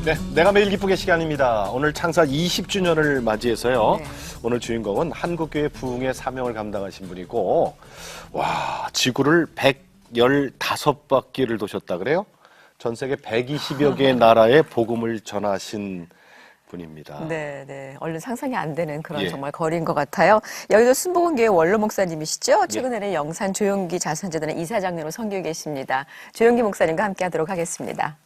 네, 내가 매일 기쁘게 시간입니다. 오늘 창사 20주년을 맞이해서요. 네. 오늘 주인공은 한국교회 부흥의 사명을 감당하신 분이고, 와, 지구를 115바퀴를 도셨다 그래요? 전 세계 120여 개의 나라에 복음을 전하신 분입니다. 네, 네. 얼른 상상이 안 되는 그런 정말 거리인 것 같아요. 여기도 순복음교회 원로 목사님이시죠? 최근에는 영산 조용기 자선재단의 이사장님으로 섬기고 계십니다. 조용기 목사님과 함께 하도록 하겠습니다.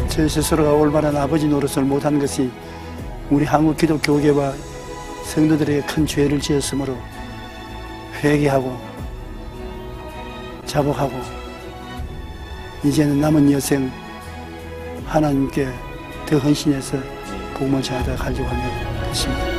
제 스스로가 올바른 아버지 노릇을 못한 것이 우리 한국 기독교계와 성도들에게 큰 죄를 지었으므로 회개하고 자복하고 이제는 남은 여생 하나님께 더 헌신해서 복음을 전하다 가려고 하는 것입니다.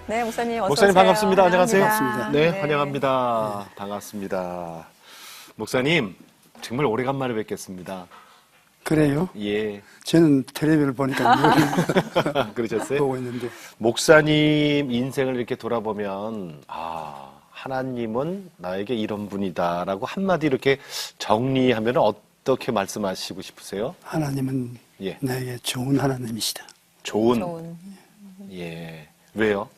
네, 목사님 어서 목사님 오세요. 반갑습니다. 안녕하세요. 반갑습니다. 네, 네. 환영합니다. 반갑습니다. 목사님, 정말 오래간만에 뵙겠습니다. 그래요? 예. 저는 텔레비를 보니까 그러셨어요? 보고 있는데. 목사님 인생을 이렇게 돌아보면, 하나님은 나에게 이런 분이다라고 한마디 이렇게 정리하면 어떻게 말씀하시고 싶으세요? 하나님은 나에게 좋은 하나님이시다. 좋은. 예. 왜요?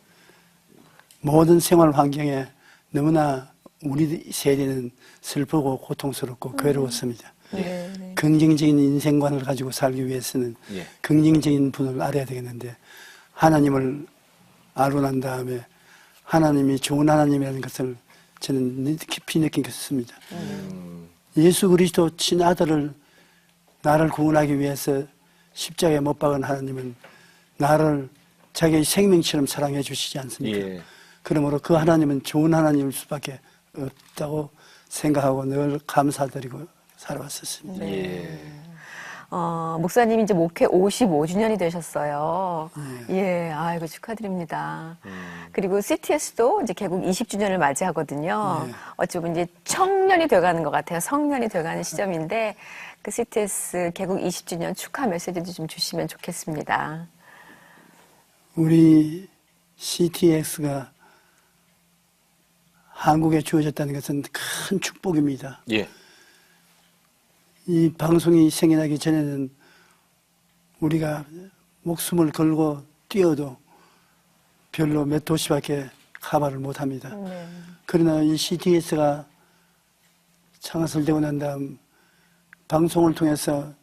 모든 생활 환경에 너무나 우리 세대는 슬프고 고통스럽고 괴로웠습니다. 네. 긍정적인 인생관을 가지고 살기 위해서는 긍정적인 분을 알아야 되겠는데 하나님을 알고 난 다음에 하나님이 좋은 하나님이라는 것을 저는 깊이 느끼겠습니다. 예수 그리스도 친아들을 나를 구원하기 위해서 십자가에 못 박은 하나님은 나를 자기의 생명처럼 사랑해 주시지 않습니까? 그러므로 그 하나님은 좋은 하나님일 수밖에 없다고 생각하고 늘 감사드리고 살아왔었습니다. 목사님이 이제 목회 55주년이 되셨어요. 아이고 축하드립니다. 그리고 CTS도 이제 개국 20주년을 맞이하거든요. 어찌 보면 이제 청년이 돼가는 것 같아요. 성년이 돼가는 시점인데 그 CTS 개국 20주년 축하 메시지도 좀 주시면 좋겠습니다. 우리 CTX가 한국에 주어졌다는 것은 큰 축복입니다. 이 방송이 생겨나기 전에는 우리가 목숨을 걸고 뛰어도 별로 몇 도시밖에 커버를 못합니다. 그러나 이 CTS가 창설되고 난 다음 방송을 통해서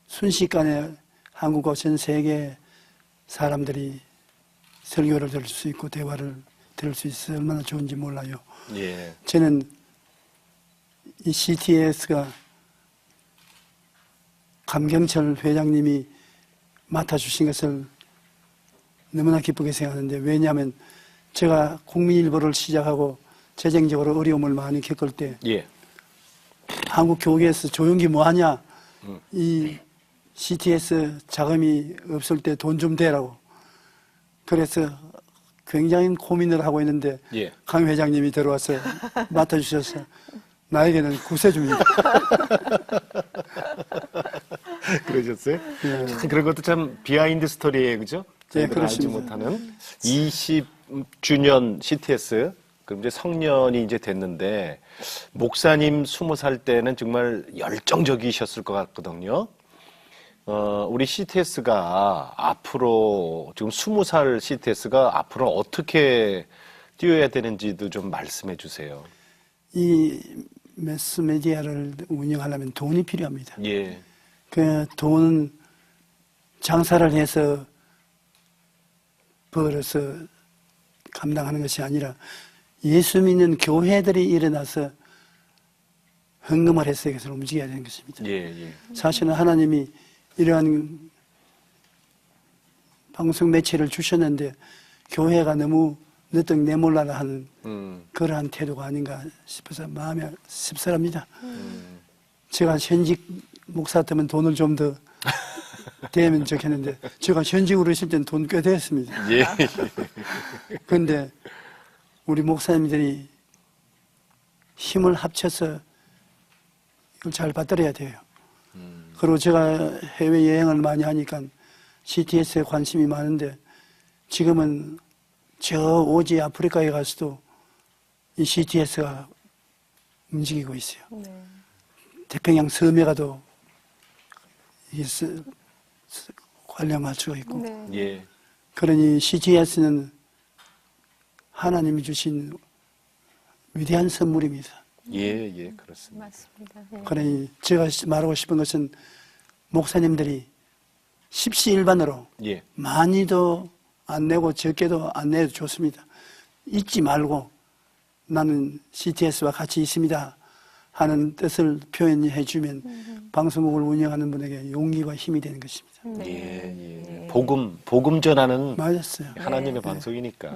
순식간에 한국과 전 세계 사람들이 설교를 들을 수 있고 대화를 들을 수 있어서 얼마나 좋은지 몰라요. 저는 이 CTS가 감경철 회장님이 맡아주신 것을 너무나 기쁘게 생각하는데 왜냐하면 제가 국민일보를 시작하고 재정적으로 어려움을 많이 겪을 때 한국 교계에서 조용기 뭐하냐 이 CTS 자금이 없을 때 돈 좀 대라고 그래서 굉장히 고민을 하고 있는데 강 회장님이 들어와서 맡아주셔서 나에게는 구세주입니다. 그러셨어요? 그런 것도 참 비하인드 스토리예요, 그죠? 저희가 알지 못하는 20주년 CTS 그럼 이제 성년이 이제 됐는데 목사님 20살 때는 정말 열정적이셨을 것 같거든요. 우리 CTS가 앞으로 지금 20살 CTS가 앞으로 어떻게 뛰어야 되는지도 좀 말씀해 주세요. 이 매스메디아를 운영하려면 돈이 필요합니다. 예. 그 돈은 장사를 해서 벌어서 감당하는 것이 아니라 예수 믿는 교회들이 일어나서 헌금을 해서 이것을 움직여야 되는 것입니다. 사실은 하나님이 이러한 방송 매체를 주셨는데 교회가 너무 늦둥 내몰라라 하는 그러한 태도가 아닌가 싶어서 마음이 씁쓸합니다. 제가 현직 목사 때면 돈을 좀 더 대면 좋겠는데 제가 현직으로 있을 때는 돈 꽤 됐습니다. 그런데 우리 목사님들이 힘을 합쳐서 이걸 잘 받들어야 돼요. 그리고 제가 해외여행을 많이 하니까 CTS에 관심이 많은데 지금은 저 오지 아프리카에 가서도 이 CTS가 움직이고 있어요. 네. 태평양 섬에 가도 관련 맞추고 있고. 네. 그러니 CTS는 하나님이 주신 위대한 선물입니다. 그렇습니다. 맞습니다. 네. 그러니 제가 말하고 싶은 것은 목사님들이 십시일반으로 많이도 안 내고 적게도 안 내도 좋습니다. 잊지 말고 나는 CTS와 같이 있습니다 하는 뜻을 표현해 주면 방송국을 운영하는 분에게 용기와 힘이 되는 것입니다. 복음 전하는 맞았어요. 하나님의 방송이니까.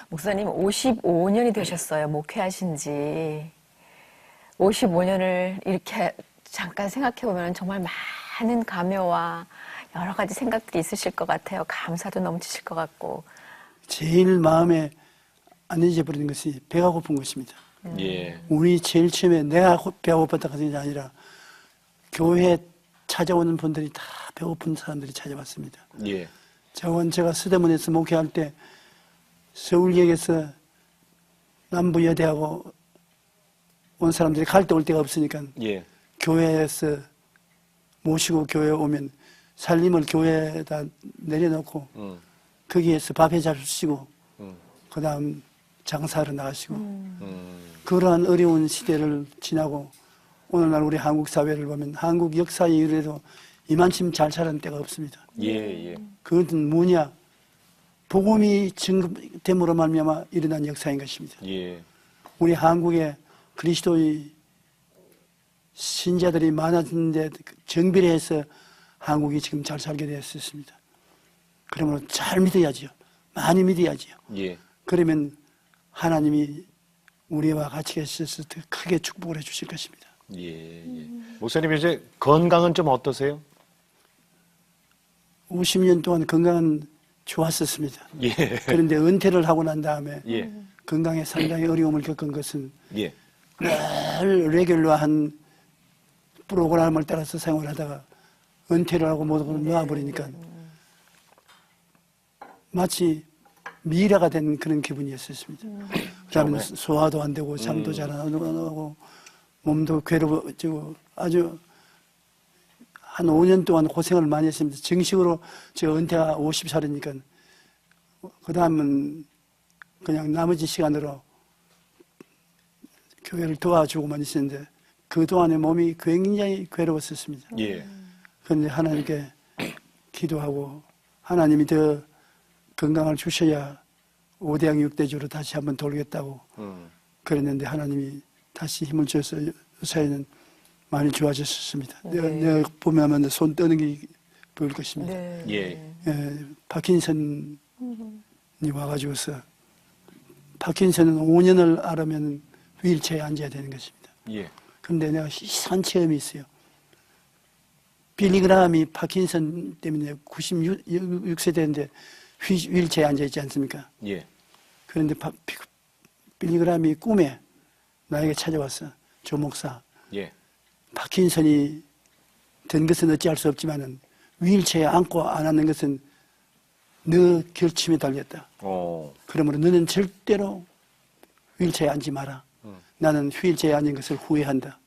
목사님 55년이 되셨어요. 목회하신 지. 55년을 이렇게 잠깐 생각해 보면 정말 많은 감회와 여러 가지 생각들이 있으실 것 같아요. 감사도 넘치실 것 같고. 제일 마음에 안 잊어버리는 것이 배가 고픈 것입니다. 우리 제일 처음에 내가 배가 고팠다 하는 게 아니라 교회에 찾아오는 분들이 다 배고픈 사람들이 찾아왔습니다. 제가 서대문에서 목회할 때 서울역에서 남부여대하고 온 사람들이 갈 데 올 데가 없으니까 교회에서 모시고 교회에 오면 살림을 교회에다 내려놓고 거기에서 밥해 잡수시고 그 다음 장사하러 나가시고 그러한 어려운 시대를 지나고 오늘날 우리 한국 사회를 보면 한국 역사에 이르러도 이만큼 잘 살았는 때가 없습니다. 그것은 뭐냐? 복음이 증거됨으로 말미암아 일어난 역사인 것입니다. 우리 한국에 그리스도의 신자들이 많아지는데 정비례해서 한국이 지금 잘 살게 되었습니다. 그러므로 잘 믿어야지요. 많이 믿어야지요. 그러면 하나님이 우리와 같이 계셔서 더 크게 축복을 해주실 것입니다. 목사님 이제 건강은 좀 어떠세요? 50년 동안 건강은 좋았었습니다. 그런데 은퇴를 하고 난 다음에 건강에 상당히 어려움을 겪은 것은 늘 레귤러한 프로그램을 따라서 생활하다가 은퇴를 하고 모든 걸 놓아버리니까 마치 미라가 된 그런 기분이었습니다. 그다음에 소화도 안 되고 잠도 잘 안 오고 몸도 괴로워지고 아주 한 5년 동안 고생을 많이 했습니다. 정식으로 제가 은퇴가 50살이니까 그 다음은 그냥 나머지 시간으로 교회를 도와주고만 있었는데 그동안에 몸이 굉장히 괴로웠었습니다. 그런데 하나님께 기도하고 하나님이 더 건강을 주셔야 5대양 6대주로 다시 한번 돌겠다고 그랬는데 하나님이 다시 힘을 줘서 요새는 많이 좋아졌습니다. 내가 보면 아마 손 떠는 게 보일 것입니다. 파킨슨이 와가지고서 파킨슨은 5년을 앓으면 휠체어에 앉아야 되는 것입니다. 그런데 내가 이상한 체험이 있어요. 빌리그람이 파킨슨 때문에 96세대인데 휠체어에 앉아있지 않습니까? 그런데 빌리그람이 꿈에 나에게 찾아왔어. 조 목사. 파킨슨이 된 것은 어찌할 수 없지만은 휠체어에 앉고 안 앉는 것은 너 결심에 달렸다. 그러므로 너는 절대로 휠체어에 앉지 마라. 나는 휠체어에 앉은 것을 후회한다.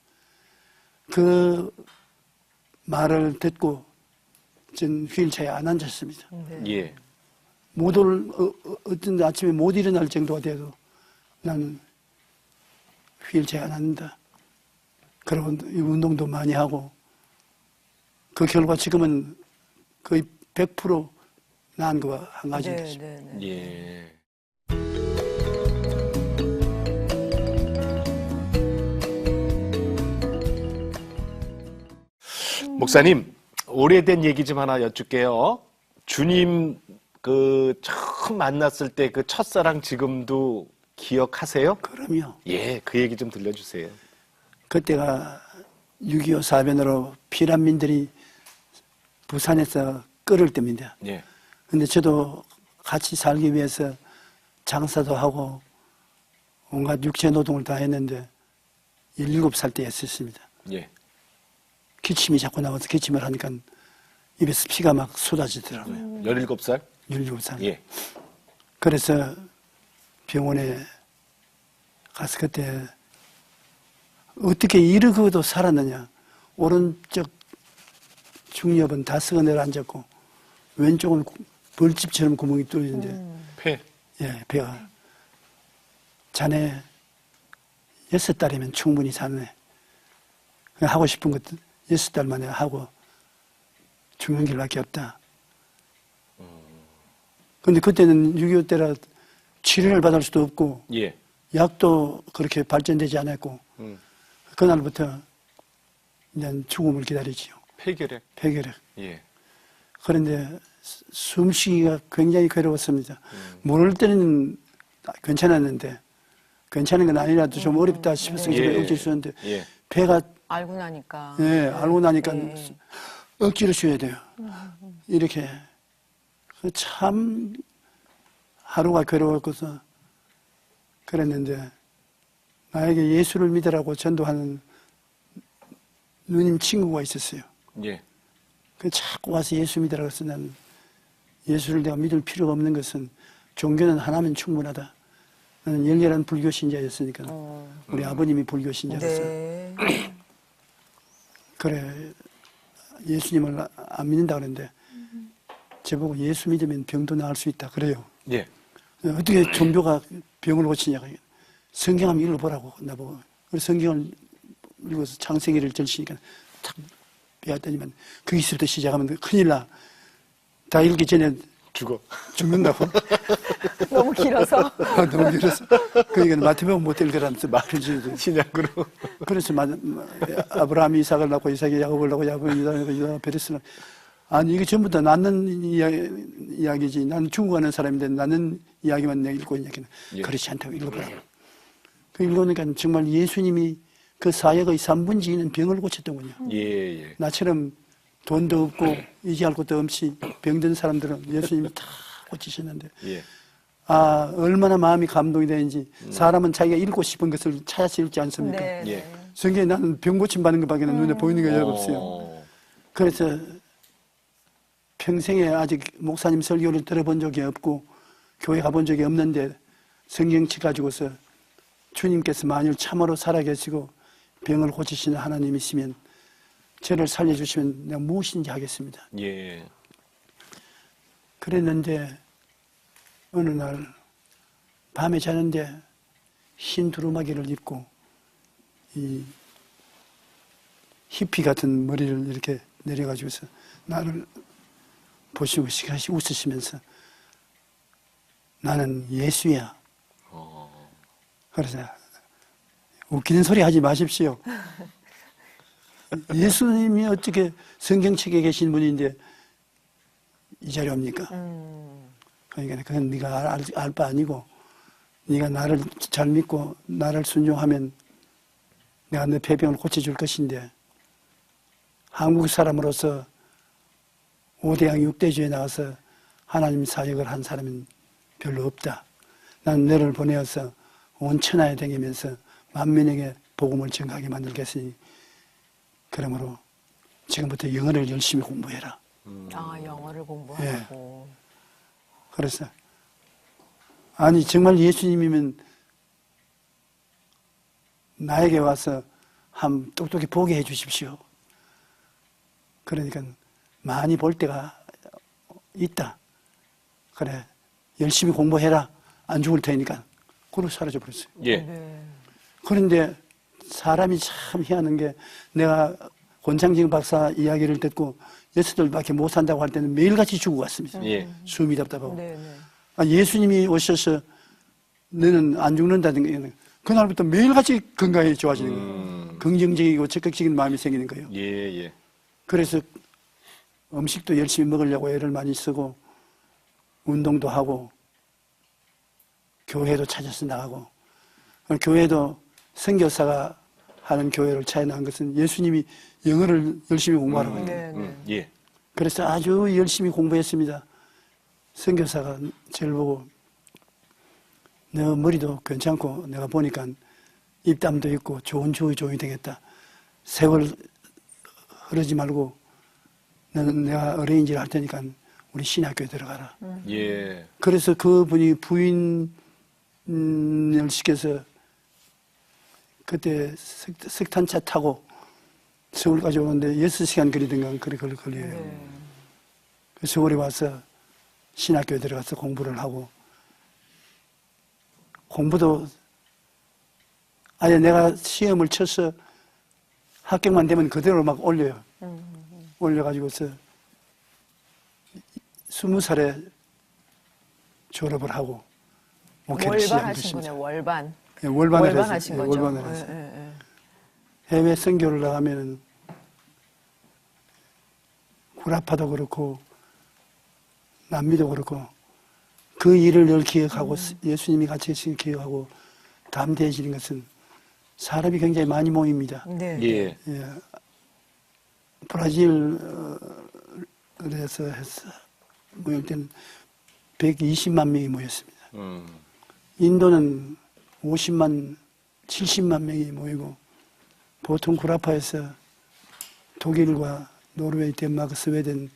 그 말을 듣고 전 휠체어에 안 앉았습니다. 어떤 아침에 못 일어날 정도가 돼도 나는 휠체어에 안 앉는다. 그리고 운동도 많이 하고 그 결과 지금은 거의 100% 나은 거와 한 가지 되죠. 예. 목사님, 오래된 얘기 좀 하나 여쭙게요. 주님 처음 만났을 때 그 첫사랑 지금도 기억하세요? 그럼요. 예, 그 얘기 좀 들려주세요. 그때가 6.25 사변으로 피난민들이 부산에서 끓을 때입니다. 예. 근데 저도 같이 살기 위해서 장사도 하고 온갖 육체 노동을 다 했는데 17살 때였었습니다. 예. 기침이 자꾸 나와서 기침을 하니까 입에서 피가 막 쏟아지더라고요. 17살? 17살. 예. 그래서 병원에 가서 그때 어떻게 이러고도 살았느냐. 오른쪽 중엽은 다 썩어 내려앉았고 왼쪽은 벌집처럼 구멍이 뚫리는데 폐. 예, 배가 자네 6달이면 충분히 사네. 그냥 하고 싶은 것도 6달 만에 하고 죽는 길밖에 없다. 근데 그때는 6.25 때라 치료를 받을 수도 없고 예. 약도 그렇게 발전되지 않았고 그날부터 이제 죽음을 기다리지요. 폐결핵. 폐결핵. 예. 그런데 숨쉬기가 굉장히 괴로웠습니다. 모를 때는 괜찮았는데 괜찮은 건 아니라도 좀 어렵다 싶어서 예. 억지로 쉬었는데 예. 배가 알고 나니까. 예, 알고 나니까 네. 억지로 쉬어야 돼요. 이렇게 참 하루가 괴로웠고서 그랬는데 나에게 예수를 믿으라고 전도하는 누님 친구가 있었어요. 예. 그 자꾸 와서 예수 믿으라고 해서 나는 예수를 내가 믿을 필요가 없는 것은 종교는 하나면 충분하다. 나는 열렬한 불교 신자였으니까 우리 아버님이 불교 신자라서 네. 그래 예수님을 안 믿는다 그러는데 저보고 예수 믿으면 병도 나을 수 있다 그래요. 예. 어떻게 종교가 병을 고치냐고 성경 한번 읽어보라고 나보고 그래서 성경을 읽어서 창세기를 절시니까 탁 배웠더니만 거기서부터 시작하면 큰일 나. 다 읽기 전에 죽는다고. 너무 길어서. 너무 길어서. 그러니까 마태복음 못 읽으라면서 말을 주는데. 신약으로. 그래서 아브라함이 이삭을 낳고 이삭이 야곱을 낳고 야곱이 유다가 베레스를 아니 이게 전부 다 낳는 이야기지. 나는 죽어가는 사람인데 낳는 이야기만 내가 읽고 있냐. 예. 그렇지 않다고 읽어보라고. 그 읽어보니까 정말 예수님이 그 사역의 3분의 2는 병을 고쳤더군요. 예, 예. 나처럼 돈도 없고 의지할 것도 없이 병든 사람들은 예수님이 다 고치셨는데 예. 아 얼마나 마음이 감동이 되는지 사람은 자기가 읽고 싶은 것을 찾아서 읽지 않습니까? 네. 예. 성경에 나는 병 고침 받는 것밖에 눈에 보이는 게 없어요. 그래서 평생에 아직 목사님 설교를 들어본 적이 없고 교회 가본 적이 없는데 성경책 가지고서 주님께서 만일 참으로 살아계시고 병을 고치시는 하나님이시면 저를 살려주시면 내가 무엇인지 하겠습니다. 예. 그랬는데 어느 날 밤에 자는데 흰 두루마기를 입고 이 히피 같은 머리를 이렇게 내려가지고서 나를 보시고 시가시 웃으시면서 나는 예수야. 그래서 웃기는 소리 하지 마십시오. 예수님이 어떻게 성경책에 계신 분인데 이 자리에 옵니까? 그러니까 그건 네가 알 바 아니고 네가 나를 잘 믿고 나를 순종하면 내가 너 폐병을 고쳐줄 것인데 한국 사람으로서 5대양 6대주에 나와서 하나님 사역을 한 사람은 별로 없다. 난 너를 보내어서 온 천하에 다니면서 만민에게 복음을 전하게 만들겠으니 그러므로 지금부터 영어를 열심히 공부해라. 아, 영어를 공부하고. 그래서 아니 정말 예수님이면 나에게 와서 한 똑똑히 보게 해 주십시오. 그러니까 많이 볼 때가 있다. 그래 열심히 공부해라. 안 죽을 테니까. 그러고 사라져 버렸어요. 예. 네. 그런데 사람이 참 희한한 게 내가 권창진 박사 이야기를 듣고 녀석들밖에 못 산다고 할 때는 매일같이 죽고 갔습니다. 예. 숨이 답답하고. 네, 네. 아, 예수님이 오셔서 너는 안 죽는다는 거예요. 그날부터 매일같이 건강이 좋아지는 거예요. 긍정적이고 적극적인 마음이 생기는 거예요. 예, 예. 그래서 음식도 열심히 먹으려고 애를 많이 쓰고 운동도 하고 교회도 찾아서 나가고 교회도 선교사가 하는 교회를 찾아 나간 것은 예수님이 영어를 열심히 공부하라고 해요. 네, 네. 예. 그래서 아주 열심히 공부했습니다. 선교사가 저를 보고 너 머리도 괜찮고 내가 보니까 입담도 있고 좋은 조이 되겠다. 세월 흐르지 말고 너는 내가 어레인지를 할 테니까 우리 신학교에 들어가라. 예. 그래서 그분이 부인을 시켜서 그때 석탄차 타고 서울까지 오는데 6시간 거리든가 그리 걸려요. 그 서울에 와서 신학교에 들어가서 공부를 하고 공부도 아예 내가 시험을 쳐서 합격만 되면 그대로 막 올려요. 올려가지고서 20살에 졸업을 하고 목회를 시작한 월반하신 것입니다. 거네요. 월반. 예, 월반을 했어요. 하신 예, 거죠. 월반을 했어요. 예, 예, 예. 해외 선교를 나가면은 구라파도 그렇고 남미도 그렇고 그 일을 늘 기억하고 예수님이 같이 계신 기억하고 담대해지는 것은 사람이 굉장히 많이 모입니다. 네. 예. 예. 브라질에서 모일 때는 120만 명이 모였습니다. 인도는 50만, 70만 명이 모이고 보통 구라파에서 독일과 노르웨이, 덴마크, 스웨덴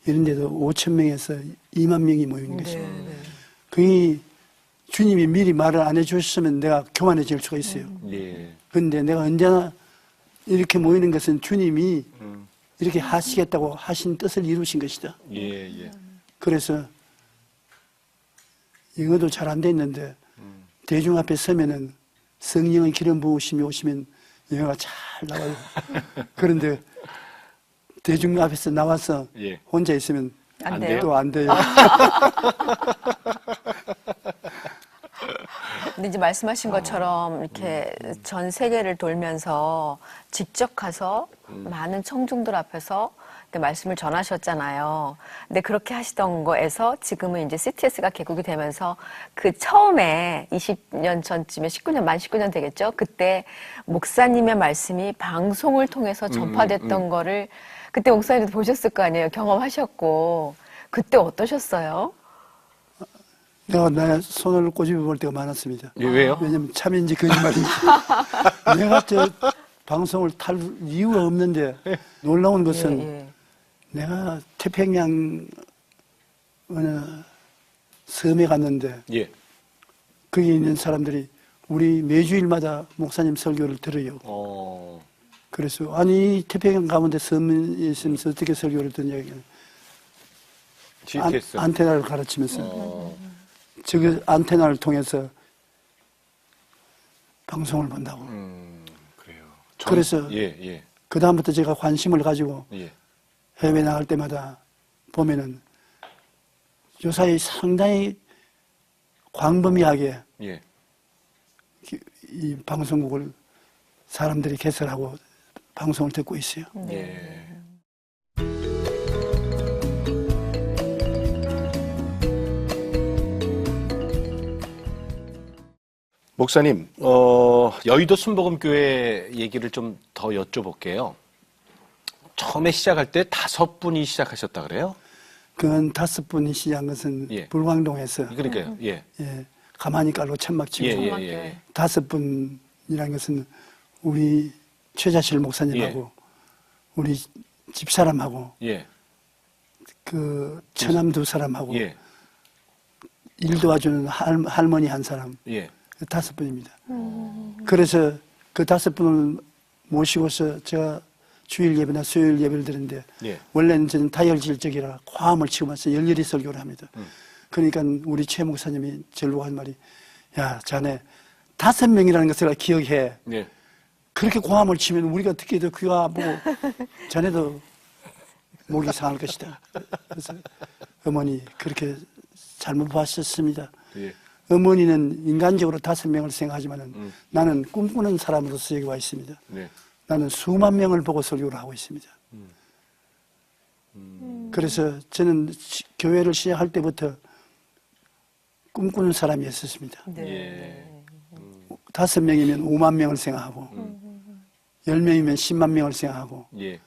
이런 데도 5천 명에서 2만 명이 모이는 것입니다. 네. 그게 주님이 미리 말을 안 해주셨으면 내가 교만해질 수가 있어요. 예. 그런데 내가 언제나 이렇게 모이는 것은 주님이 이렇게 하시겠다고 하신 뜻을 이루신 것이다. 예, 예. 그래서 영어도 잘 안 돼 있는데 대중 앞에 서면은 성령의 기름 부으심이 오시면 영어가 잘 나와요. 그런데 대중 앞에서 나와서 예. 혼자 있으면 안 돼요? 또 안 돼요. 근데 이제 말씀하신 것처럼 이렇게 전 세계를 돌면서 직접 가서 많은 청중들 앞에서 이렇게 말씀을 전하셨잖아요. 근데 그렇게 하시던 거에서 지금은 이제 CTS가 개국이 되면서 그 처음에 20년 전쯤에 19년, 만 19년 되겠죠? 그때 목사님의 말씀이 방송을 통해서 전파됐던 거를 그때 목사님도 보셨을 거 아니에요? 경험하셨고. 그때 어떠셨어요? 내가 내 손을 꼬집어 볼 때가 많았습니다. 예, 왜요? 왜냐면 참인지 거짓말인지. 내가 저 방송을 탈 이유가 없는데 놀라운 것은 예. 내가 태평양 어느 섬에 갔는데 예. 거기 있는 사람들이 우리 매주일마다 목사님 설교를 들어요. 그래서 아니 태평양 가운데 섬에 있으면서 어떻게 설교를 듣냐. GTS. 안테나를 가르치면서 저 안테나를 통해서 방송을 본다고. 그래요. 그래서 예. 그 다음부터 제가 관심을 가지고 예. 해외 나갈 때마다 보면은 요사이 상당히 광범위하게 예. 이 방송국을 사람들이 개설하고 방송을 듣고 있어요. 예. 목사님, 여의도 순복음교회 얘기를 좀 더 여쭤볼게요. 처음에 시작할 때 5분이 시작하셨다 그래요? 그건 5분이 시작한 것은 예. 불광동에서 그러니까요. 예. 가만히 깔로 천막 치고 예. 5분이라는 것은 우리 최자실 목사님하고 우리 집사람하고 예. 그 처남 2사람하고 예. 일 도와주는 할머니 1사람 예. 5분입니다. 그래서 그 5분을 모시고서 제가 주일 예배나 수요일 예배를 드리는데 예. 원래는 저는 다혈질적이라 과음을 치고면서 열렬히 설교를 합니다. 그러니까 우리 최 목사님이 절로 한 말이 야 자네 5명이라는 것을 기억해. 예. 그렇게 고함을 치면 우리가 듣기에도 귀가 아프고 자네도 목이 상할 것이다. 그래서 어머니 그렇게 잘못 봤었습니다. 예. 어머니는 인간적으로 5명을 생각하지만 나는 꿈꾸는 사람으로서 여기 와 있습니다. 네. 나는 수만 명을 보고 설교를 하고 있습니다. 그래서 저는 교회를 시작할 때부터 꿈꾸는 사람이었습니다. 예. 5명이면 5만 명을 생각하고 10명이면 10만 명을 생각하고 예.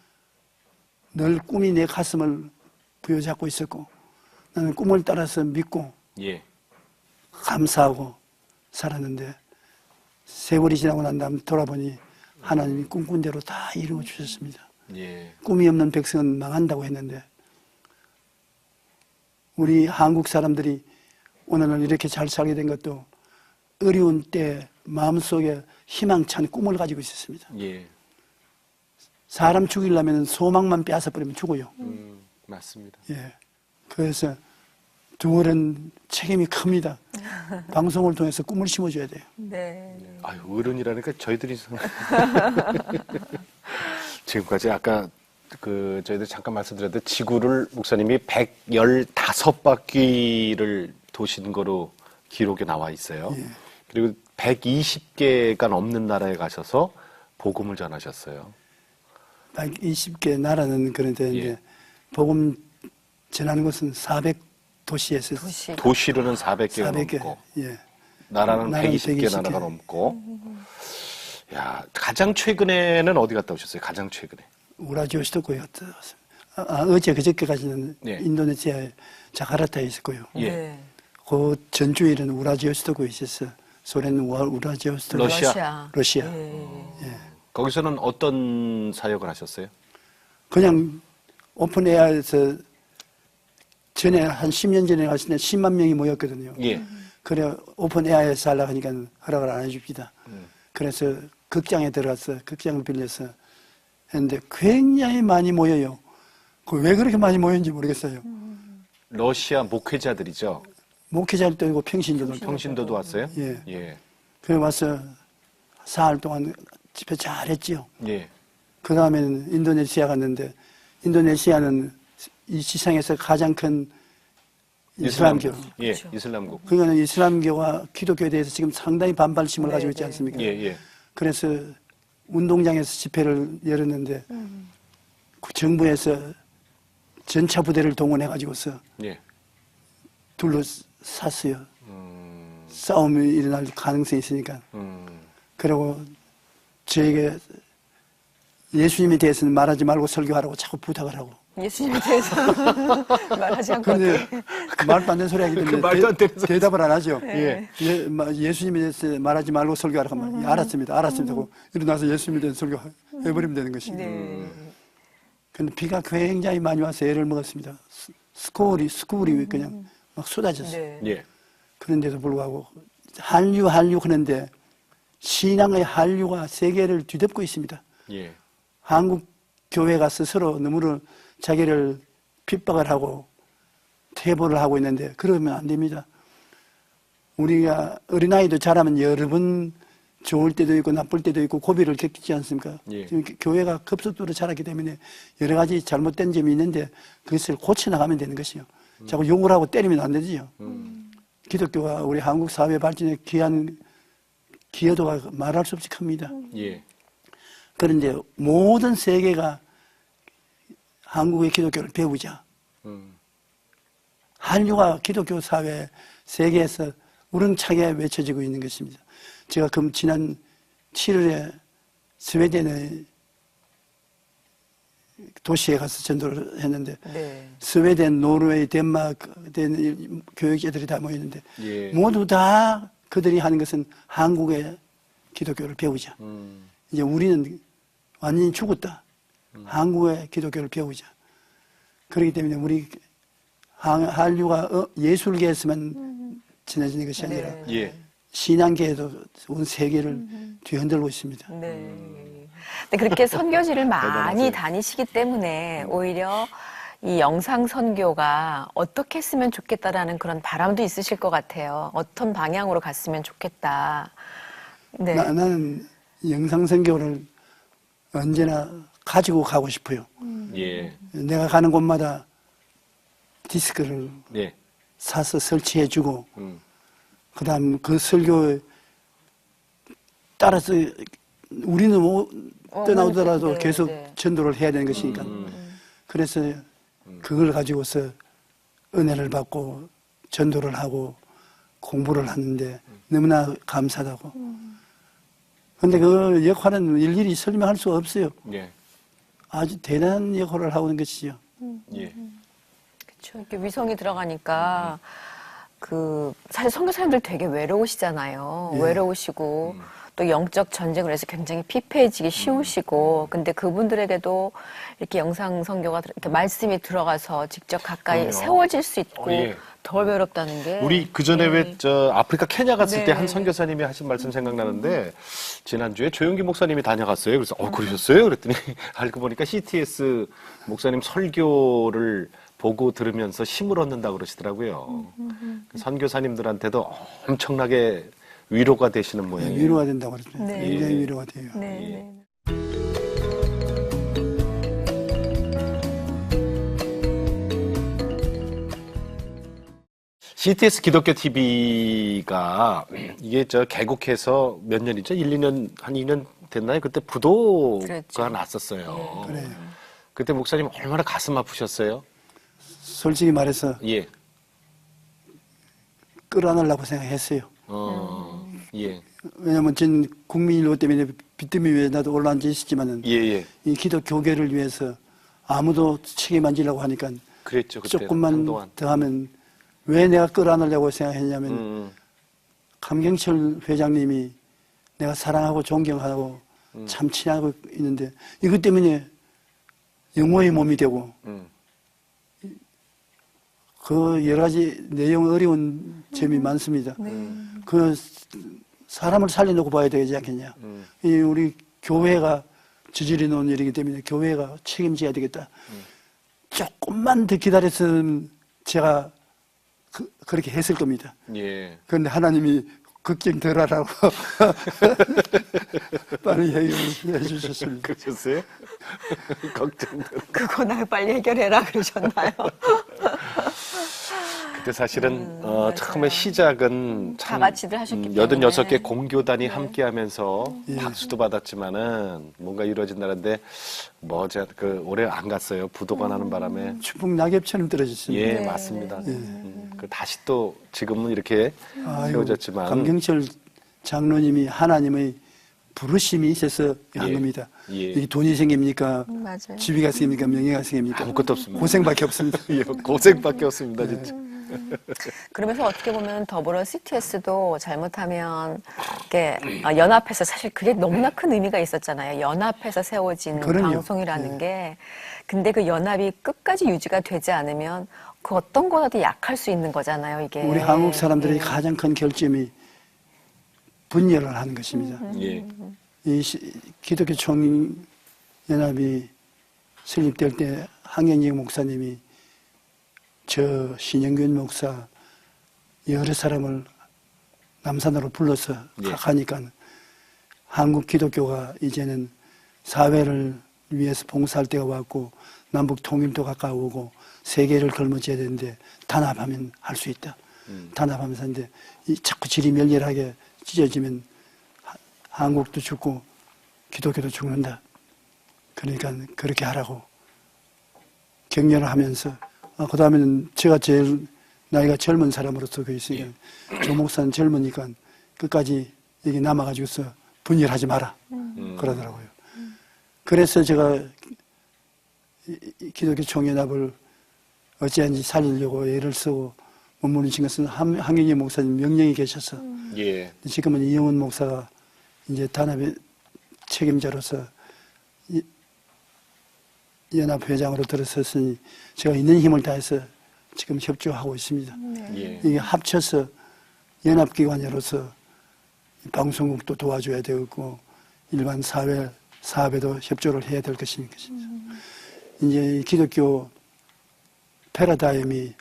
늘 꿈이 내 가슴을 부여잡고 있었고 나는 꿈을 따라서 믿고 예. 감사하고 살았는데 세월이 지나고 난 다음 돌아보니 하나님이 꿈꾼 대로 다 이루어 주셨습니다. 예. 꿈이 없는 백성은 망한다고 했는데 우리 한국 사람들이 오늘은 이렇게 잘 살게 된 것도 어려운 때 마음속에 희망찬 꿈을 가지고 있었습니다. 예. 사람 죽이려면 소망만 빼앗아버리면 죽어요. 맞습니다. 예. 그래서 두어른 책임이 큽니다. 방송을 통해서 꿈을 심어줘야 돼요. 네. 아유, 어른이라니까 저희들이 지금까지 아까 저희들 잠깐 말씀드렸는데 지구를 목사님이 115바퀴를 도신 거로 기록에 나와 있어요. 예. 그리고 120개가 넘는 나라에 가셔서 복음을 전하셨어요. 120개 나라는 그런데 예. 이제 복음 전하는 것은 400도시에서 도시로는 400개가 400개. 넘고 예. 나라는 나라는 120개 120개. 나라가 넘고. 야, 가장 최근에는 어디 갔다 오셨어요? 가장 최근에. 우라지오스토크에 갔다 왔습니다. 어제 그저께까지는 네. 인도네시아의 자카르타에 있었고요. 예. 네. 그 전주일은 우라지오스토크에 있었어. 소련 우라지오스토크. 러시아. 예. 거기서는 어떤 사역을 하셨어요? 그냥 오픈에어에서 전에 한 10년 전에 갔을 때 10만 명이 모였거든요. 예. 그래 오픈에어에서 하려고 하니까 허락을 안 해줍니다. 그래서 극장에 들어가서 극장을 빌려서 했는데 굉장히 많이 모여요. 왜 그렇게 많이 모였는지 모르겠어요. 러시아 목회자들이죠. 목회자들도 있고 평신도도 있고. 평신도도 왔어요? 예. 예. 그래 와서 사흘 동안 집회 잘했지요. 예. 그 다음에는 인도네시아 갔는데 인도네시아는 이 세상에서 가장 큰 이슬람교. 예. 이슬람국. 그거는 이슬람교와 기독교에 대해서 지금 상당히 반발심을 가지고 있지 않습니까? 예, 예. 그래서 운동장에서 집회를 열었는데 그 정부에서 전차 부대를 동원해가지고서 예. 둘러쌌어요. 싸움이 일어날 가능성이 있으니까. 그리고 저에게 예수님에 대해서는 말하지 말고 설교하라고 자꾸 부탁을 하고. 예수님에 대해서 말하지 않고. 근데 말도 안 되는 소리 하기 때문에 말도 안 되는 소리. 대답을 안 하죠. 예. 예수님에 대해서 말하지 말고 설교하라고 하면 알았습니다. 하고 일어나서 예수님에 대해서 설교해버리면 되는 것입니다. 근데 비가 굉장히 많이 와서 애를 먹었습니다. 스콜이 그냥 막 쏟아졌어요. 예. 그런데도 불구하고 한류 하는데 신앙의 한류가 세계를 뒤덮고 있습니다. 예. 한국 교회가 스스로 너무나 자기를 핍박을 하고 퇴보를 하고 있는데 그러면 안 됩니다. 우리가 어린아이도 자라면 여러 번 좋을 때도 있고 나쁠 때도 있고 고비를 겪지 않습니까? 예. 지금 교회가 급속도로 자랐기 때문에 여러 가지 잘못된 점이 있는데 그것을 고쳐나가면 되는 것이요. 자꾸 욕을 하고 때리면 안 되지요. 기독교가 우리 한국 사회 발전에 기여한 기여도가 말할 수 없이 큽니다. 예. 그런데 모든 세계가 한국의 기독교를 배우자. 한류가 기독교 사회 세계에서 우렁차게 외쳐지고 있는 것입니다. 제가 지난 7월에 스웨덴의 도시에 가서 전도를 했는데 스웨덴, 노르웨이, 덴마크 교육자들이 다 모였는데 예. 모두 다 그들이 하는 것은 한국의 기독교를 배우자. 이제 우리는 완전히 죽었다. 한국의 기독교를 배우자. 그렇기 때문에 우리 한류가 예술계에서만 지내지는 것이 아니라 예. 신앙계에도 온 세계를 뒤흔들고 있습니다. 네. 그렇게 선교지를 많이 다니시기 때문에 오히려 이 영상 선교가 어떻게 했으면 좋겠다라는 그런 바람도 있으실 것 같아요. 어떤 방향으로 갔으면 좋겠다. 네. 나는 영상 선교를 언제나 가지고 가고 싶어요. 예. 내가 가는 곳마다 디스크를 예. 사서 설치해주고, 그다음 그 설교에 따라서 우리는 뭐 떠나오더라도 네, 계속 네. 전도를 해야 되는 것이니까. 그래서 그걸 가지고서 은혜를 받고 전도를 하고 공부를 하는데 너무나 감사하다고. 근데 그 역할은 일일이 설명할 수가 없어요. 예. 아주 대단한 역할을 하고 있는 것이죠. 예. 그렇죠. 이렇게 위성이 들어가니까 사실 선교사님들 되게 외로우시잖아요. 예. 외로우시고 또 영적 전쟁을 해서 굉장히 피폐해지기 쉬우시고 근데 그분들에게도 이렇게 영상 선교가 이렇게 말씀이 들어가서 직접 가까이 그럼요. 세워질 수 있고 예. 덜 외롭다는 게 우리 그 전에 왜 저 아프리카 케냐 갔을 네. 때 한 선교사님이 하신 말씀 생각나는데 지난주에 조영기 목사님이 다녀갔어요. 그래서 그러셨어요? 그랬더니 알고 보니까 CTS 목사님 설교를 보고 들으면서 힘을 얻는다 그러시더라고요. 선교사님들한테도 엄청나게 위로가 되시는 모양이에요. 위로가 된다고 그러죠. 네. 굉장히 위로가 돼요. 네. CTS 기독교 TV가 이게 저 개국해서 몇 년이죠? 1, 2년, 한 2년 됐나요? 그때 부도가 그랬죠. 났었어요. 그래요. 그때 목사님 얼마나 가슴 아프셨어요? 솔직히 말해서 예. 끌어안으려고 생각했어요. 예. 왜냐하면 전 국민 일보 때문에 빚더미 위에 나도 올라앉아 있었지만은 예, 예. 이 기독 교계를 위해서 아무도 책임 안 지려고 하니까 그랬죠, 그때. 조금만 한동안. 더 하면 왜 내가 끌어안으려고 생각했냐면 감경철 회장님이 내가 사랑하고 존경하고 참 친하고 있는데 이것 때문에 영호의 몸이 되고 그 여러 가지 내용 어려운 점이 많습니다. 그 사람을 살려놓고 봐야 되지 않겠냐. 이 우리 교회가 저지르 놓은 일이기 때문에 교회가 책임져야 되겠다. 조금만 더 기다렸으면 제가 그렇게 했을 겁니다. 예. 그런데 하나님이 걱정 덜 하라고 빨리 해결해 주셨습니다. 그러셨어요? 걱정들. 그거 날 빨리 해결해라 그러셨나요? 그때 사실은 맞아요. 처음에 시작은 다 참 같이들 하셨기 때문에. 86개 공교단이 함께 하면서 예. 박수도 받았지만은 뭔가 이루어진다는데 올해 안 갔어요. 부도가 나는 바람에. 추풍 낙엽처럼 떨어졌습니다. 예, 네, 맞습니다. 다시 또 지금은 이렇게 아이고, 세워졌지만 감경철 장로님이 하나님의 부르심이 있어서 한 예. 겁니다. 예. 이게 돈이 생깁니까? 맞아요. 집이가 생깁니까? 명예가 생깁니까? 아무것도 없습니다. 고생밖에 없습니다. 예, 고생밖에 없습니다, 진짜. 그러면서 어떻게 보면 더불어 CTS도 잘못하면 이렇게 연합해서 사실 그게 너무나 큰 의미가 있었잖아요. 연합해서 세워진 그럼요. 방송이라는 게. 근데 그 연합이 끝까지 유지가 되지 않으면 그 어떤 거라도 약할 수 있는 거잖아요, 이게. 우리 한국 사람들의 예. 가장 큰 결점이 분열을 하는 것입니다. 예. 이 기독교 총연합이 설립될 때 한경직 목사님이 저 신영균 목사 여러 사람을 남산으로 불러서 예. 가니까 한국 기독교가 이제는 사회를 위해서 봉사할 때가 왔고 남북 통일도 가까우고 세계를 걸머쥐어야 되는데 단합하면 할 수 있다. 단합하면서 하는데 이 자꾸 질이 멸렬하게 찢어지면 한국도 죽고 기독교도 죽는다. 그러니까 그렇게 하라고 격려를 하면서 그 다음에는 제가 제일 나이가 젊은 사람으로서 그 있으니까 조 목사는 젊으니까 끝까지 여기 남아가지고서 분열하지 마라 그러더라고요. 그래서 제가 이 기독교 총연합을 어찌한지 살리려고 애를 쓰고 몸부림친 것은 한경희 목사님 명령이 계셔서 예. 지금은 이영훈 목사가 이제 단합의 책임자로서 연합회장으로 들어섰으니 제가 있는 힘을 다해서 지금 협조하고 있습니다. 예. 이게 합쳐서 연합기관으로서 방송국도 도와줘야 되고 일반 사업에도 협조를 해야 될 것입니다. 이제 이 기독교 패러다임이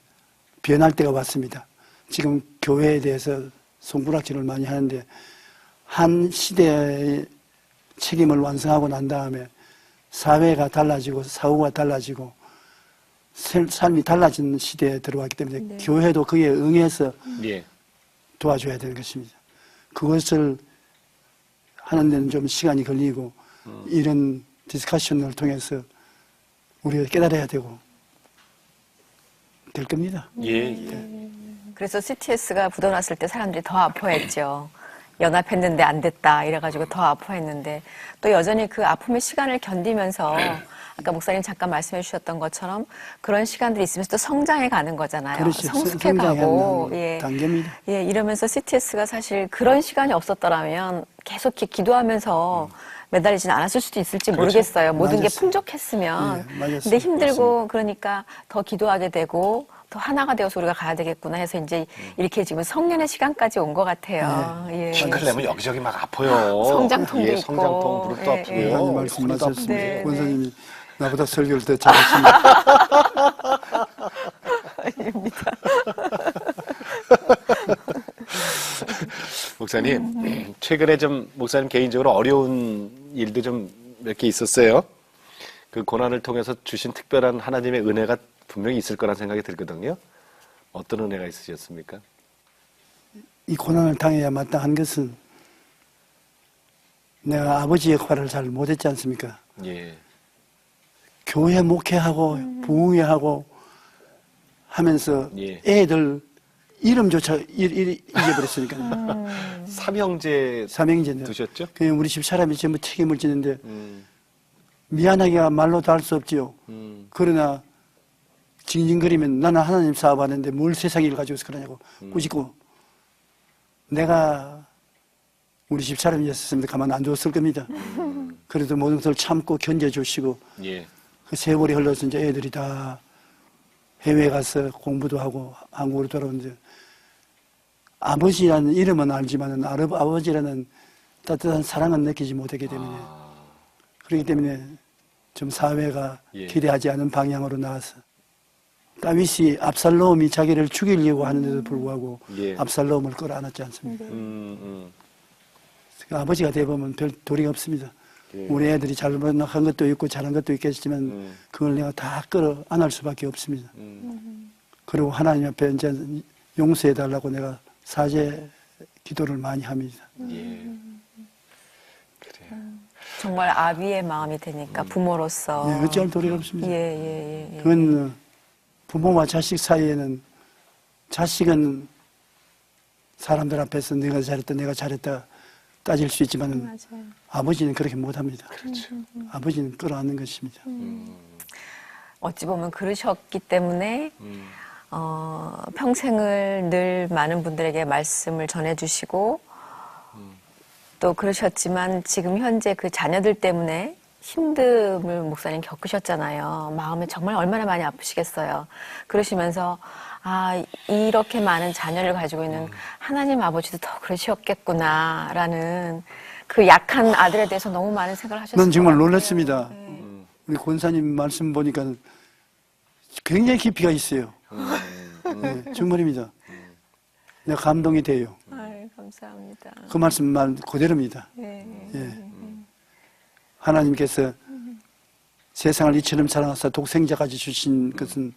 변할 때가 왔습니다. 지금 교회에 대해서 손가락질을 많이 하는데 한 시대의 책임을 완성하고 난 다음에 사회가 달라지고 사후가 달라지고 삶이 달라진 시대에 들어왔기 때문에 네. 교회도 그에 응해서 예. 도와줘야 되는 것입니다. 그것을 하는 데는 좀 시간이 걸리고 이런 디스커션을 통해서 우리가 깨달아야 되고 될 겁니다. 예. 예. 그래서 CTS가 묻어났을 때 사람들이 더 아파했죠. 연합했는데 안 됐다 이래가지고 더 아파했는데 또 여전히 그 아픔의 시간을 견디면서 아까 목사님 잠깐 말씀해 주셨던 것처럼 그런 시간들이 있으면서 또 성장해 가는 거잖아요. 그렇죠. 성숙해 성장해 가고 가는 단계입니다. 예, 이러면서 CTS가 사실 그런 시간이 없었더라면 계속 이렇게 기도하면서 매달리지는 않았을 수도 있을지 그렇죠. 모르겠어요. 모든 게 맞았어요. 풍족했으면. 네, 맞았어요. 근데 힘들고 그러니까 더 기도하게 되고 더 하나가 되어서 우리가 가야 되겠구나 해서 이제 이렇게 지금 성년의 시간까지 온 것 같아요. 예. 싱글 내면 여기저기 막 아파요. 성장통도 예, 있고. 성장통, 무릎도 예, 아프고요. 예. 원사님 말씀 허리도 맞았습니다. 네, 원사님이 나보다 설교를 더 잘하십니다. 아닙니다. 목사님, 최근에 좀 목사님 개인적으로 어려운 일도 좀 몇 개 있었어요. 그 고난을 통해서 주신 특별한 하나님의 은혜가 분명히 있을 거란 생각이 들거든요. 어떤 은혜가 있으셨습니까? 이 고난을 당해야 마땅한 것은 내가 아버지 역할을 잘 못했지 않습니까? 예. 교회 목회하고 부흥회하고 하면서 예. 애들 이름조차 잊어버렸으니까 삼형제 삼형제인데 두셨죠? 그냥 우리 집 사람이 전부 책임을 지는데 미안하기가 말로 다 할 수 없지요. 그러나 징징거리면 나는 하나님 사업하는데 뭘 세상 일 가지고서 그러냐고 꾸짖고 내가 우리 집 사람이었으면 가만 안 뒀을 겁니다. 그래도 모든 것을 참고 견뎌주시고 예. 그 세월이 흘러서 이제 애들이 다 해외에 가서 공부도 하고 한국으로 돌아오는데 아버지라는 이름은 알지만은 아버지라는 따뜻한 사랑은 느끼지 못하기 때문에 그렇기 때문에 좀 사회가 예. 기대하지 않은 방향으로 나와서 다윗이 압살롬이 자기를 죽이려고 하는데도 불구하고 예. 압살롬을 끌어안았지 않습니까? 음. 아버지가 되어보면 별 도리가 없습니다. 예. 우리 애들이 잘못한 것도 있고 잘한 것도 있겠지만 그걸 내가 다 끌어안을 수밖에 없습니다. 그리고 하나님 앞에 이제 용서해달라고 내가 사죄 기도를 많이 합니다. 예. 그래요. 정말 아비의 마음이 되니까 부모로서. 예, 어찌할 도리가 없습니다. 예. 그건 부모와 자식 사이에는 자식은 사람들 앞에서 내가 잘했다 내가 잘했다 따질 수 있지만 맞아요. 아버지는 그렇게 못합니다. 그렇죠. 아버지는 끌어안는 것입니다. 어찌 보면 그러셨기 때문에 평생을 늘 많은 분들에게 말씀을 전해주시고 또 그러셨지만 지금 현재 그 자녀들 때문에 힘듦을 목사님 겪으셨잖아요. 마음이 정말 얼마나 많이 아프시겠어요. 그러시면서 아 이렇게 많은 자녀를 가지고 있는 하나님 아버지도 더 그러셨겠구나라는 그 약한 아들에 대해서 너무 많은 생각을 하셨어요. 난 정말 놀랐습니다. 우리 권사님 말씀 보니까 굉장히 깊이가 있어요. 네, 정말입니다. 내가 감동이 돼요. 아유, 감사합니다. 그 말씀 말 그대로입니다. 예. 예. 하나님께서 세상을 이처럼 사랑하사 독생자까지 주신 것은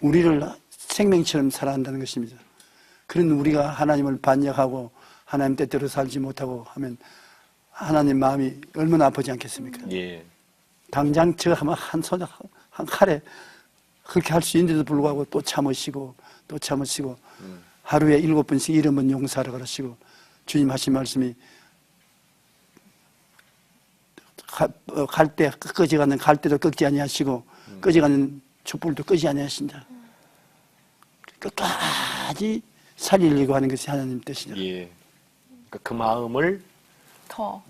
우리를 생명처럼 사랑한다는 것입니다. 그런 우리가 하나님을 반역하고 하나님 뜻대로 살지 못하고 하면 하나님 마음이 얼마나 아프지 않겠습니까? 예. 당장 저 한 칼에 그렇게 할 수 있는데도 불구하고 또 참으시고 하루에 7번씩 이름은 용서하라 그러시고 주님 하신 말씀이 갈대 꺾어지가는 갈대도 꺾지 아니하시고 꺼지가는 촛불도 끄지 아니하신다. 끝까지 살리려고 하는 것이 하나님 뜻이다. 예. 그러니까 그 마음을 더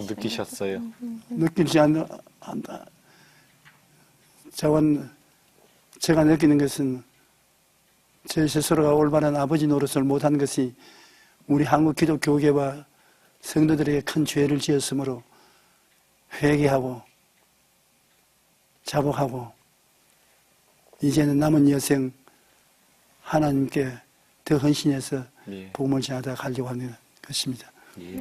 느끼셨어요. 느끼지 않는다. 제가 느끼는 것은 제 스스로가 올바른 아버지 노릇을 못한 것이 우리 한국 기독교계와 성도들에게 큰 죄를 지었으므로 회개하고 자복하고 이제는 남은 여생 하나님께 더 헌신해서 예. 복음을 전하다 가려고 하는 것입니다. 예.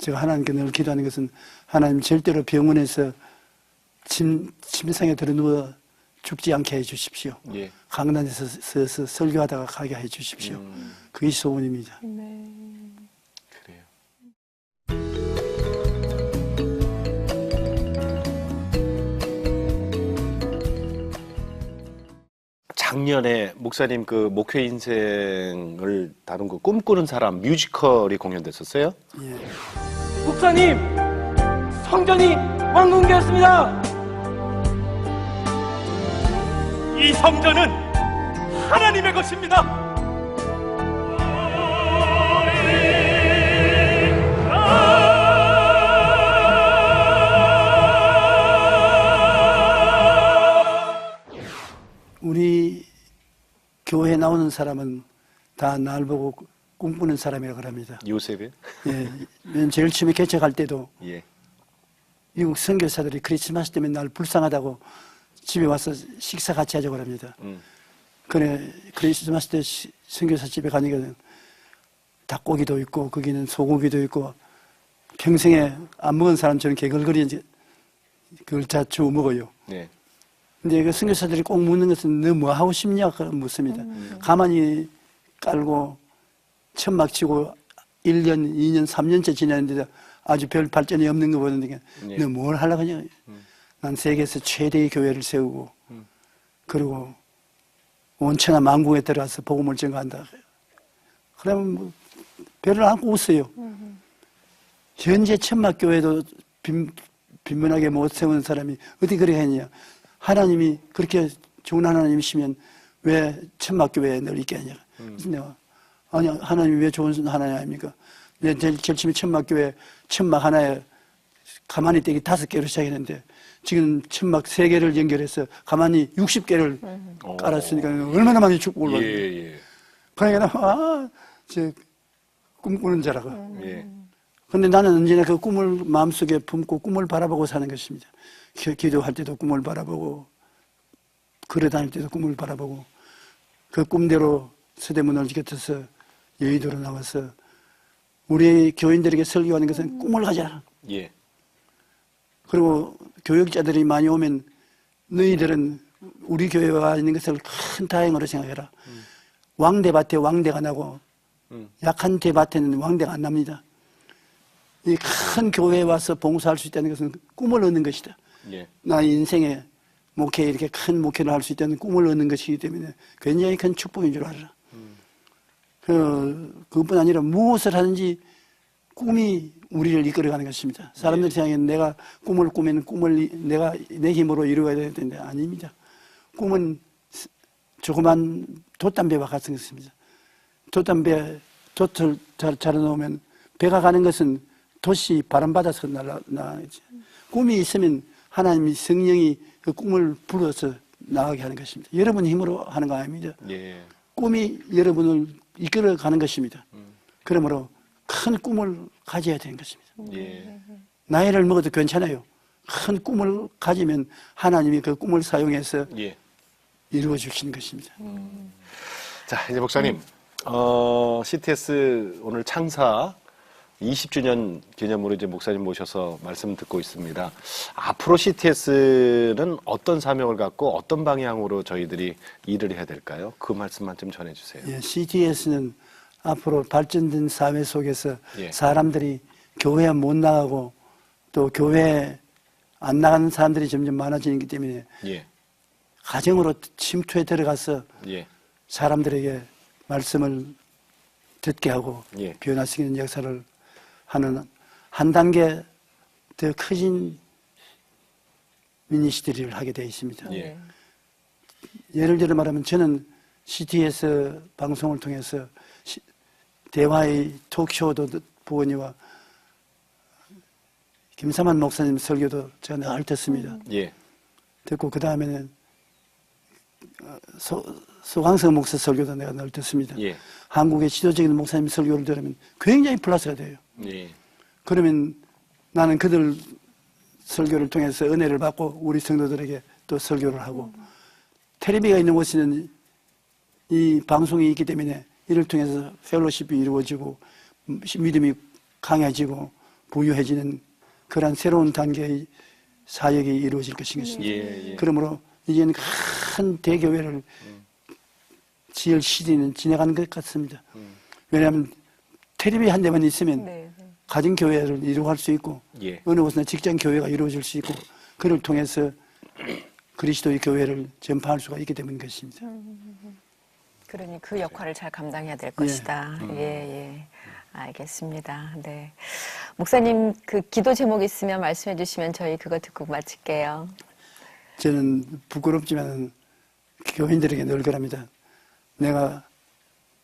제가 하나님께 늘 기도하는 것은 하나님 절대로 병원에서 침상에 들어누워 죽지 않게 해 주십시오. 예. 강단에서 서서 설교하다가 가게 해 주십시오. 그게 소원입니다. 네. 그래요. 작년에 목사님 그 목회 인생을 다룬 그 꿈꾸는 사람 뮤지컬이 공연됐었어요? 예. 목사님, 성전이 완공되었습니다. 이 성전은 하나님의 것입니다. 우리 교회에 나오는 사람은 다 날 보고 꿈꾸는 사람이라고 합니다. 요셉이? 예, 제일 처음에 개척할 때도 예. 미국 선교사들이 크리스마스 때문에 날 불쌍하다고 집에 와서 식사 같이 하자고 합니다. 그래, 크리스마스 때 선교사 집에 가니까 닭고기도 있고 거기는 소고기도 있고 평생에 안 먹은 사람처럼 개걸거리 그걸 다 주워 먹어요. 네. 근데 그 선교사들이 꼭 묻는 것은 너 뭐 하고 싶냐고 묻습니다. 가만히 깔고 천막 치고 1년, 2년, 3년째 지났는데도 아주 별 발전이 없는 거 보는데 네. 너 뭘 하려고 하냐. 난 세계에서 최대의 교회를 세우고 그리고 온천하 만국에 들어가서 복음을 전가한다. 그러면 뭐 별을 안고 웃어요. 현재 천막교회도 빈번하게 못 세우는 사람이 어떻게 그래 했냐. 하나님이 그렇게 좋은 하나님이시면 왜 천막교회에 늘 있게 하냐. 그래서 내가 아니 하나님이 왜 좋은 하나님 아닙니까? 내 제일 처음에 천막교회 천막 하나에 가만히 떼기 5개로 시작했는데 지금 천막 3개를 연결해서 가만히 60개를 깔았으니까 얼마나 많이 축복을 받는 거예요. 예. 그러니까 저 꿈꾸는 자라고. 예. 그런데 나는 언제나 그 꿈을 마음속에 품고 꿈을 바라보고 사는 것입니다. 기도할 때도 꿈을 바라보고 걸어다닐 때도 꿈을 바라보고 그 꿈대로 서대문을 곁에서 여의도로 나와서 우리 교인들에게 설교하는 것은 꿈을 가져라. 예. 그리고 교육자들이 많이 오면 너희들은 우리 교회에 와 있는 것을 큰 다행으로 생각해라. 왕대밭에 왕대가 나고 약한 대밭에는 왕대가 안 납니다. 이 큰 교회에 와서 봉사할 수 있다는 것은 꿈을 얻는 것이다. 예. 나 인생에 목회에 이렇게 큰 목회를 할 수 있다는 꿈을 얻는 것이기 때문에 굉장히 큰 축복인 줄 알아라. 그것뿐 아니라 무엇을 하든지 꿈이 우리를 이끌어가는 것입니다. 사람들이 생각하기에는 내가 꿈을 꾸면 꿈을 내가 내 힘으로 이루어야 되는데 아닙니다. 꿈은 조그만 돛담배와 같은 것입니다. 돛담배, 돛을 자라놓으면 배가 가는 것은 돛이 바람받아서 나가지. 꿈이 있으면 하나님이 성령이 그 꿈을 불어서 나가게 하는 것입니다. 여러분 힘으로 하는 거 아닙니다. 예. 꿈이 여러분을 이끌어가는 것입니다. 그러므로 큰 꿈을 가져야 되는 것입니다. 예. 나이를 먹어도 괜찮아요. 큰 꿈을 가지면 하나님이 그 꿈을 사용해서 예. 이루어 주시는 것입니다. 자, 이제 목사님, CTS 오늘 창사 20주년 기념으로 이제 목사님 모셔서 말씀 듣고 있습니다. 앞으로 CTS는 어떤 사명을 갖고 어떤 방향으로 저희들이 일을 해야 될까요? 그 말씀만 좀 전해주세요. 예, CTS는 앞으로 발전된 사회 속에서 예. 사람들이 교회에 못 나가고 또 교회에 안 나가는 사람들이 점점 많아지기 때문에 예. 가정으로 침투에 들어가서 예. 사람들에게 말씀을 듣게 하고 예. 변화시키는 역사를 하는 한 단계 더 커진 미니스트리를 하게 되어 있습니다. 예. 예를 들어 말하면 저는 CTS 방송을 통해서 대화의 톡쇼도 보거니와 김사만 목사님 설교도 제가 늘 듣습니다. 예. 듣고 그 다음에는 소강성 목사 설교도 내가 늘 듣습니다. 예. 한국의 지도적인 목사님 설교를 들으면 굉장히 플러스가 돼요. 예. 그러면 나는 그들 설교를 통해서 은혜를 받고 우리 성도들에게 또 설교를 하고 텔레비가 있는 곳에는 이 방송이 있기 때문에 이를 통해서 펠로십이 이루어지고 믿음이 강해지고 부유해지는 그러한 새로운 단계의 사역이 이루어질 것인 것입니다. 예. 그러므로 이제는 큰 대교회를 지을 시대는 지나간 것 같습니다. 왜냐하면 텔레비 한 대만 있으면 네. 가정교회를 이루어갈 수 있고 예. 어느 곳이나 직장교회가 이루어질 수 있고 그를 통해서 그리스도의 교회를 전파할 수가 있게 되는 것입니다. 그러니 그 역할을 잘 감당해야 될 것이다. 예. 알겠습니다. 네. 목사님, 그 기도 제목 있으면 말씀해 주시면 저희 그거 듣고 마칠게요. 저는 부끄럽지만 교인들에게 늘 그럽니다. 내가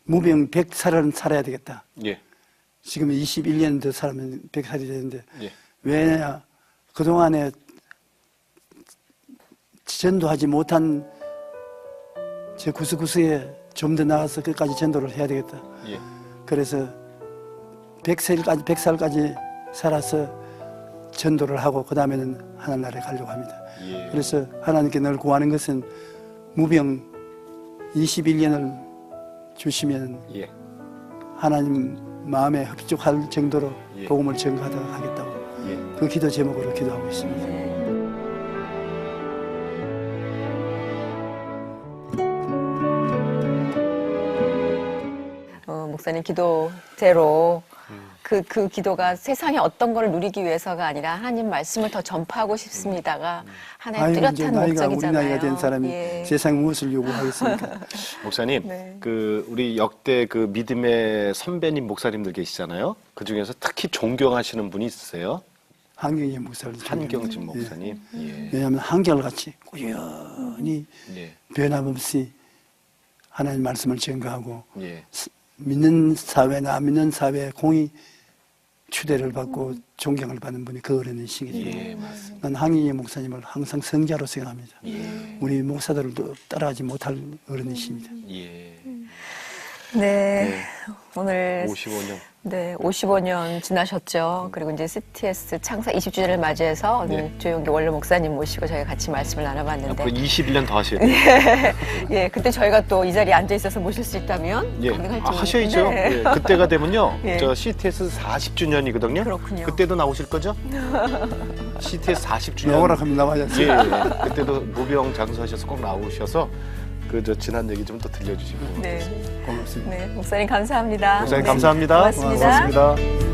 무병 100살은 살아야 되겠다. 예. 지금 21년 더 살면 100살이 되는데 예. 왜냐 그동안에 전도하지 못한 제 구석구석에 좀 더 나가서 끝까지 전도를 해야 되겠다. 예. 그래서 100살까지 살아서 전도를 하고 그 다음에는 하늘나라에 가려고 합니다. 예. 그래서 하나님께 늘 구하는 것은 무병 21년을 주시면 예. 하나님 마음에 흡족할 정도로 예. 복음을 전가하도록 하겠다고 예. 그 기도 제목으로 기도하고 있습니다. 목사님 기도대로 그 기도가 세상에 어떤 걸 누리기 위해서가 아니라 하나님 말씀을 더 전파하고 싶습니다가 하나의 아유, 이제 뚜렷한 나이가 목적이잖아요. 우리 나이가 된 사람이 예. 세상 무엇을 요구하겠습니까? 목사님, 네. 그 우리 역대 그 믿음의 선배님 목사님들 계시잖아요. 그 중에서 특히 존경하시는 분이 있으세요? 한경진 목사를 한경진 존경합니다. 목사님. 예. 왜냐하면 한결같이 꾸준히 예. 변함없이 하나님 말씀을 전가하고 예. 믿는 사회나 안 믿는 사회에 공의 추대를 받고 존경을 받는 분이 그 어른이시거든요. 예, 맞습니다. 난 항의의 목사님을 항상 성자로 생각합니다. 예. 우리 목사들도 따라하지 못할 어른이십니다. 예. 네. 오늘 55년. 네, 55년 지나셨죠. 그리고 이제 CTS 창사 20주년을 맞이해서 오늘 네. 조용기 원로 목사님 모시고 저희가 같이 말씀을 나눠봤는데, 앞으로 21년 더 하셔야 돼요. 예, 그때 저희가 또 이 자리에 앉아 있어서 모실 수 있다면 예. 가능할지 하셔야죠. 네. 예. 그때가 되면요. 예. 저 CTS 40주년이거든요. 그렇군요. 그때도 나오실 거죠? CTS 40주년. 나오라 하면 나와야지. 예, 예. 그때도 무병 장수하셔서 꼭 나오셔서 그 저 지난 얘기 좀 더 들려주시고. 네, 고맙습니다. 네, 목사님 감사합니다. 목사님 네, 감사합니다. 고맙습니다. 고맙습니다.